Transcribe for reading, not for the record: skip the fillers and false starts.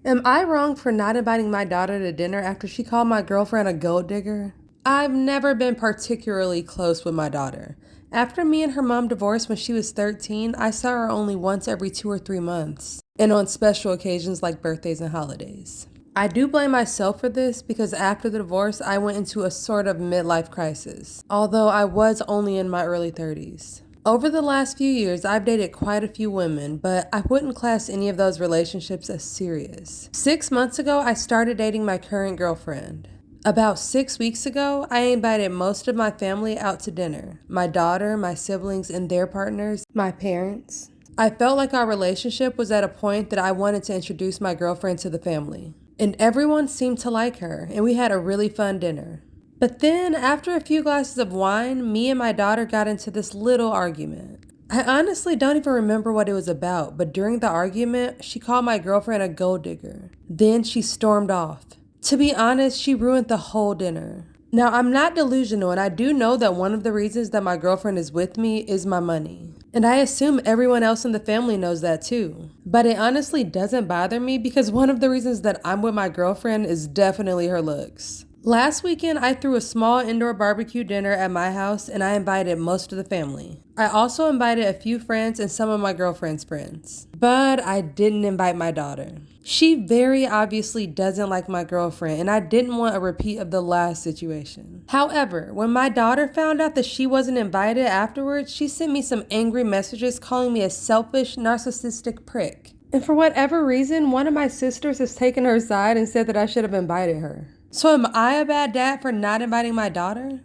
Am I wrong for not inviting my daughter to dinner after she called my girlfriend a gold digger? I've never been particularly close with my daughter. After me and her mom divorced when she was 13, I saw her only once every 2 or 3 months, and on special occasions like birthdays and holidays. I do blame myself for this because after the divorce, I went into a sort of midlife crisis, although I was only in my early 30s. Over the last few years, I've dated quite a few women, but I wouldn't class any of those relationships as serious. 6 months ago, I started dating my current girlfriend. About 6 weeks ago, I invited most of my family out to dinner. My daughter, my siblings, and their partners, my parents. I felt like our relationship was at a point that I wanted to introduce my girlfriend to the family. And everyone seemed to like her, and we had a really fun dinner. But then, after a few glasses of wine, me and my daughter got into this little argument. I honestly don't even remember what it was about, but during the argument, she called my girlfriend a gold digger. Then she stormed off. To be honest, she ruined the whole dinner. Now, I'm not delusional, and I do know that one of the reasons that my girlfriend is with me is my money. And I assume everyone else in the family knows that too. But it honestly doesn't bother me because one of the reasons that I'm with my girlfriend is definitely her looks. Last weekend, I threw a small indoor barbecue dinner at my house and I invited most of the family. I also invited a few friends and some of my girlfriend's friends. But I didn't invite my daughter. She very obviously doesn't like my girlfriend and I didn't want a repeat of the last situation. However, when my daughter found out that she wasn't invited afterwards, she sent me some angry messages calling me a selfish, narcissistic prick. And for whatever reason, one of my sisters has taken her side and said that I should have invited her. So am I a bad dad for not inviting my daughter?